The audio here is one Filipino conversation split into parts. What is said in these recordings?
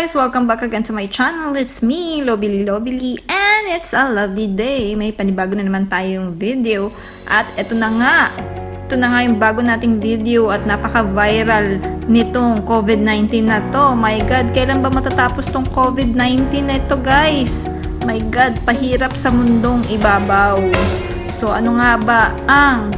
guys! Welcome back again to my channel. It's me, Lobeli, and it's a lovely day. May panibago na naman tayong video. At ito na nga yung bago nating video at napaka-viral nitong COVID-19 na to. My God, kailan ba matatapos tong COVID-19 na ito, guys? My God, pahirap sa mundong ibabaw. So, ano nga ba ang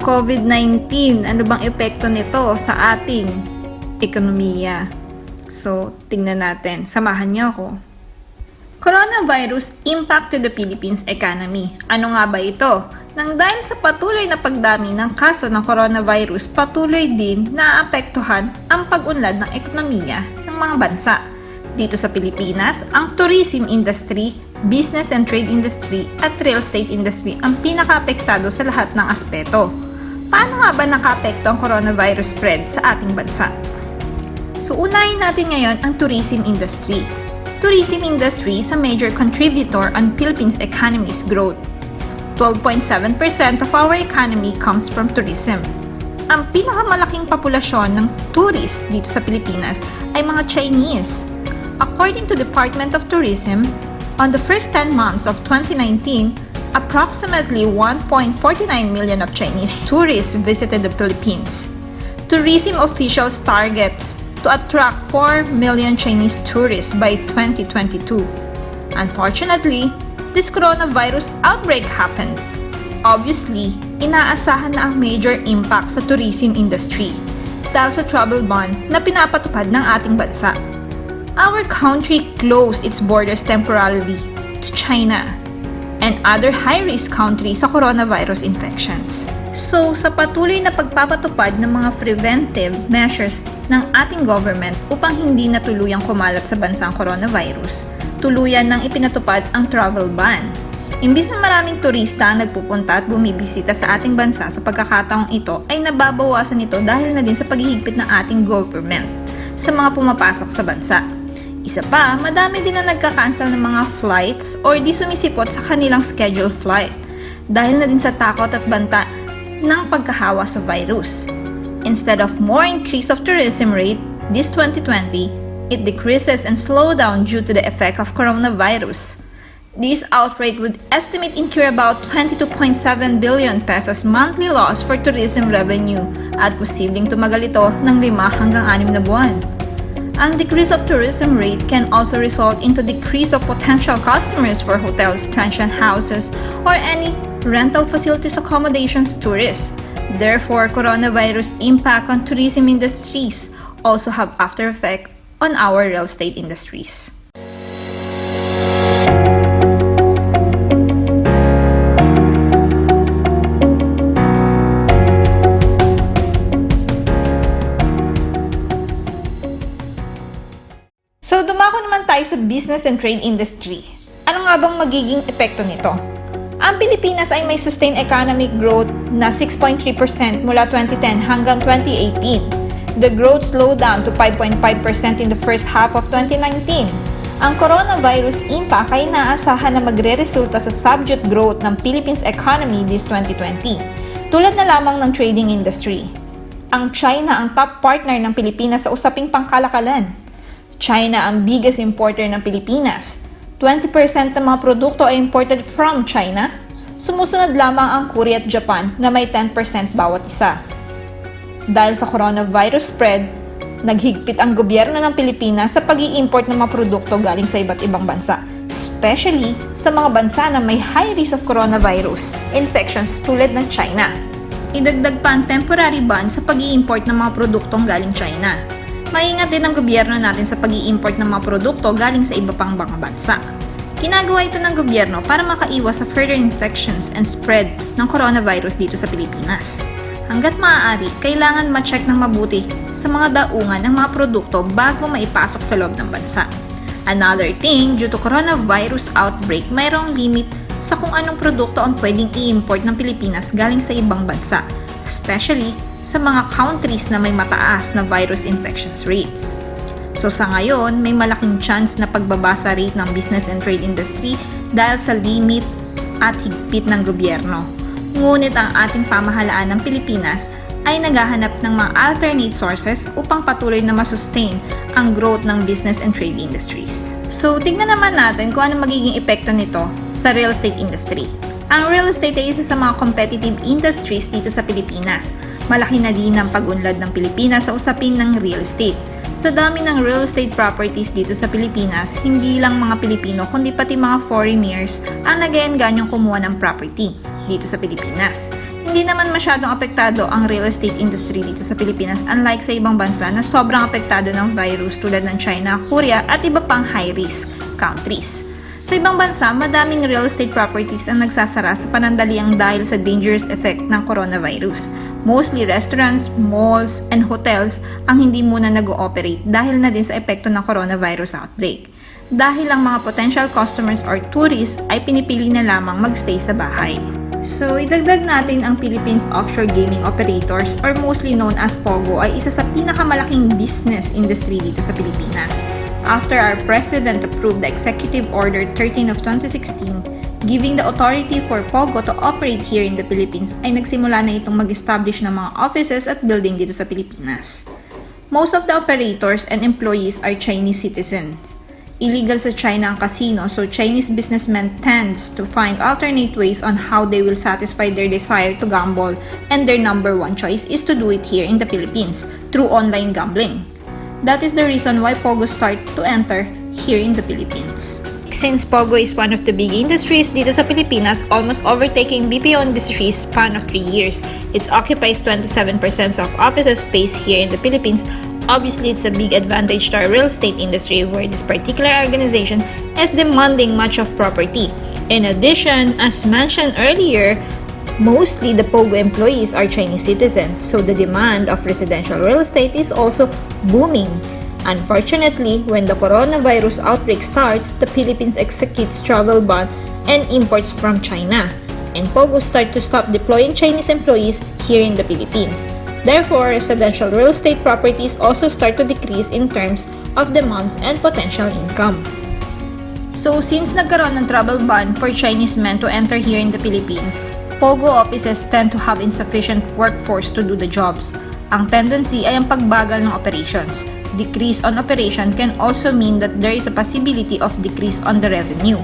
COVID-19? Ano bang epekto nito sa ating ekonomiya? So, tingnan natin. Samahan niyo ako. Coronavirus impact to the Philippines economy. Ano nga ba ito? Nang dahil sa patuloy na pagdami ng kaso ng coronavirus, patuloy din naapektuhan ang pag-unlad ng ekonomiya ng mga bansa. Dito sa Pilipinas, ang tourism industry, business and trade industry at real estate industry ang pinaka-apektado sa lahat ng aspeto. Paano nga ba naka-apekto ang coronavirus spread sa ating bansa? So, unahin natin ngayon ang tourism industry. Tourism industry is a major contributor on Philippines' economy's growth. 12.7% of our economy comes from tourism. Ang pinakamalaking populasyon ng tourist dito sa Pilipinas ay mga Chinese. According to Department of Tourism, on the first 10 months of 2019, approximately 1.49 million of Chinese tourists visited the Philippines. Tourism officials targets to attract 4 million Chinese tourists by 2022. Unfortunately, this coronavirus outbreak happened. Obviously, inaasahan na ang major impact sa tourism industry dahil sa travel ban na pinapatupad ng ating bansa. Our country closed its borders temporarily to China and other high-risk countries sa coronavirus infections. So, sa patuloy na pagpapatupad ng mga preventive measures ng ating government upang hindi na tuluyang kumalat sa bansang coronavirus, tuluyan nang ipinatupad ang travel ban. Imbis na maraming turista ang nagpupunta at bumibisita sa ating bansa sa pagkakataong ito, ay nababawasan ito dahil na din sa paghihigpit ng ating government sa mga pumapasok sa bansa. Isa pa, madami din na nagka-cancel ng mga flights or di sumisipot sa kanilang scheduled flight dahil na din sa takot at banta ng pagkahawa sa virus. Instead of more increase of tourism rate this 2020, it decreases and slow down due to the effect of coronavirus. This outbreak would estimate incur about 22.7 billion pesos monthly loss for tourism revenue at posibleng tumagal ito ng 5 hanggang 6 na buwan. Ang decrease of tourism rate can also result into decrease of potential customers for hotels, transient houses, or any rental facilities accommodations tourists. Therefore, coronavirus impact on tourism industries also have after effect on our real estate industries. So, dumako naman tayo sa business and trade industry. Ano nga bang magiging epekto nito? Ang Pilipinas ay may sustained economic growth na 6.3% mula 2010 hanggang 2018. The growth slowed down to 5.5% in the first half of 2019. Ang coronavirus impact ay inaasahan na magre-resulta sa subdued growth ng Philippines economy this 2020, tulad na lamang ng trading industry. Ang China ang top partner ng Pilipinas sa usaping pangkalakalan. China ang biggest importer ng Pilipinas. 20% ng mga produkto ay imported from China. Sumusunod lamang ang Korea at Japan na may 10% bawat isa. Dahil sa coronavirus spread, naghigpit ang gobyerno ng Pilipinas sa pag-i-import ng mga produkto galing sa iba't ibang bansa, especially sa mga bansa na may high risk of coronavirus infections tulad ng China. Idagdag pa ang temporary ban sa pag-i-import ng mga produktong galing China. Maingat din ang gobyerno natin sa pag-i-import ng mga produkto galing sa iba pang mga bansa. Ginagawa ito ng gobyerno para makaiwas sa further infections and spread ng coronavirus dito sa Pilipinas. Hanggat maaari, kailangan ma-check ng mabuti sa mga daungan ng mga produkto bago maipasok sa loob ng bansa. Another thing, due to coronavirus outbreak, mayroong limit sa kung anong produkto ang pwedeng i-import ng Pilipinas galing sa ibang bansa, especially sa mga countries na may mataas na virus infections rates. So sa ngayon, may malaking chance na pagbabasa rate ng business and trade industry dahil sa limit at higpit ng gobyerno. Ngunit ang ating pamahalaan ng Pilipinas ay naghahanap ng mga alternate sources upang patuloy na masustain ang growth ng business and trade industries. So, tignan naman natin kung ano magiging epekto nito sa real estate industry. Ang real estate ay isa sa mga competitive industries dito sa Pilipinas. Malaki na din ang pag-unlad ng Pilipinas sa usapin ng real estate. Sa dami ng real estate properties dito sa Pilipinas, hindi lang mga Pilipino kundi pati mga foreigners ang nag-eenganyong kumuha ng property dito sa Pilipinas. Hindi naman masyadong apektado ang real estate industry dito sa Pilipinas unlike sa ibang bansa na sobrang apektado ng virus tulad ng China, Korea at iba pang high-risk countries. Sa ibang bansa, madaming real estate properties ang nagsasara sa panandaliang dahil sa dangerous effect ng coronavirus. Mostly restaurants, malls, and hotels ang hindi muna nag-ooperate dahil na din sa epekto ng coronavirus outbreak. Dahil ang mga potential customers or tourists ay pinipili na lamang magstay sa bahay. So, idagdag natin ang Philippines Offshore Gaming Operators or mostly known as POGO ay isa sa pinakamalaking business industry dito sa Pilipinas. After our President approved the Executive Order 13 of 2016, giving the authority for POGO to operate here in the Philippines, ay nagsimula na itong mag-establish ng mga offices at building dito sa Pilipinas. Most of the operators and employees are Chinese citizens. Illegal sa China ang casino, so Chinese businessmen tends to find alternate ways on how they will satisfy their desire to gamble, and their number one choice is to do it here in the Philippines through online gambling. That is the reason why POGO started to enter here in the Philippines. Since POGO is one of the big industries dito sa Pilipinas, almost overtaking BPO industry's span of 3 years, it occupies 27% of office space here in the Philippines. Obviously, it's a big advantage to our real estate industry where this particular organization is demanding much of property. In addition, as mentioned earlier, mostly the POGO employees are Chinese citizens, so the demand of residential real estate is also booming. Unfortunately, when the coronavirus outbreak starts, the Philippines executes travel ban and imports from China, and POGO start to stop deploying Chinese employees here in the Philippines. Therefore, residential real estate properties also start to decrease in terms of demands and potential income. So, since nagkaroon ng travel ban for Chinese men to enter here in the Philippines, POGO offices tend to have insufficient workforce to do the jobs. Ang tendency ay ang pagbagal ng operations. Decrease on operation can also mean that there is a possibility of decrease on the revenue.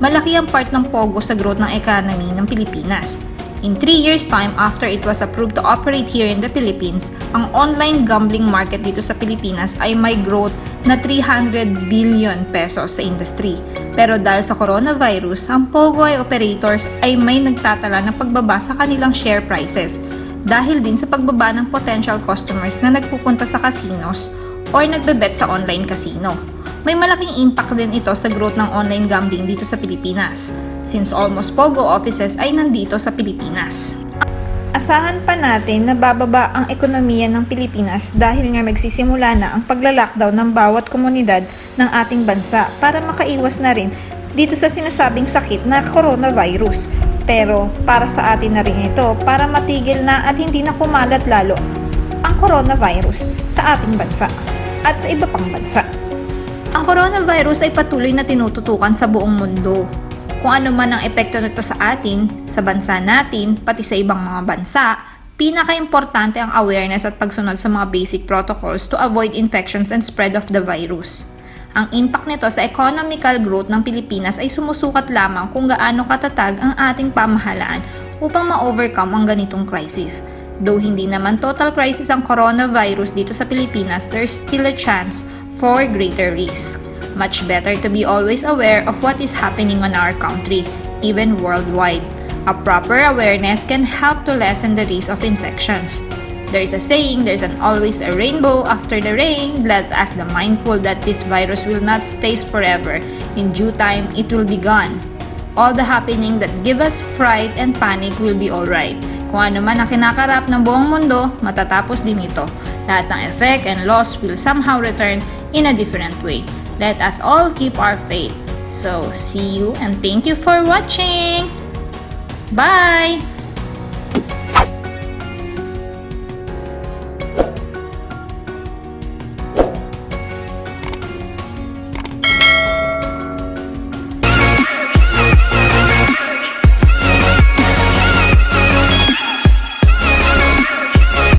Malaki ang part ng POGO sa growth ng economy ng Pilipinas. In 3 years' time after it was approved to operate here in the Philippines, ang online gambling market dito sa Pilipinas ay may growth na 300 billion pesos sa industry. Pero dahil sa coronavirus, ang POGO ay operators ay may nagtatala ng pagbaba sa kanilang share prices dahil din sa pagbaba ng potential customers na nagpupunta sa casinos or nagbebet sa online casino. May malaking impact din ito sa growth ng online gambling dito sa Pilipinas since almost POGO offices ay nandito sa Pilipinas. Asahan pa natin na bababa ang ekonomiya ng Pilipinas dahil nga magsisimula na ang pagla-lockdown ng bawat komunidad ng ating bansa para makaiwas na rin dito sa sinasabing sakit na coronavirus. Pero para sa atin na rin ito para matigil na at hindi na kumalat lalo ang coronavirus sa ating bansa at sa iba pang bansa. Ang coronavirus ay patuloy na tinututukan sa buong mundo. Kung ano man ang epekto nito sa atin, sa bansa natin, pati sa ibang mga bansa, pinaka-importante ang awareness at pagsunod sa mga basic protocols to avoid infections and spread of the virus. Ang impact nito sa economical growth ng Pilipinas ay sumusukat lamang kung gaano katatag ang ating pamahalaan upang ma-overcome ang ganitong crisis. Though hindi naman total crisis ang coronavirus dito sa Pilipinas, there's still a chance for greater risk. Much better to be always aware of what is happening on our country, even worldwide. A proper awareness can help to lessen the risk of infections. There is a saying, there's always a rainbow after the rain. Let us be mindful that this virus will not stay forever. In due time, it will be gone. All the happening that give us fright and panic will be alright. Kung ano man ang kinakarap ng buong mundo, matatapos din ito. Lahat ng effect and loss will somehow return in a different way. Let us all keep our faith. So, see you and thank you for watching! Bye!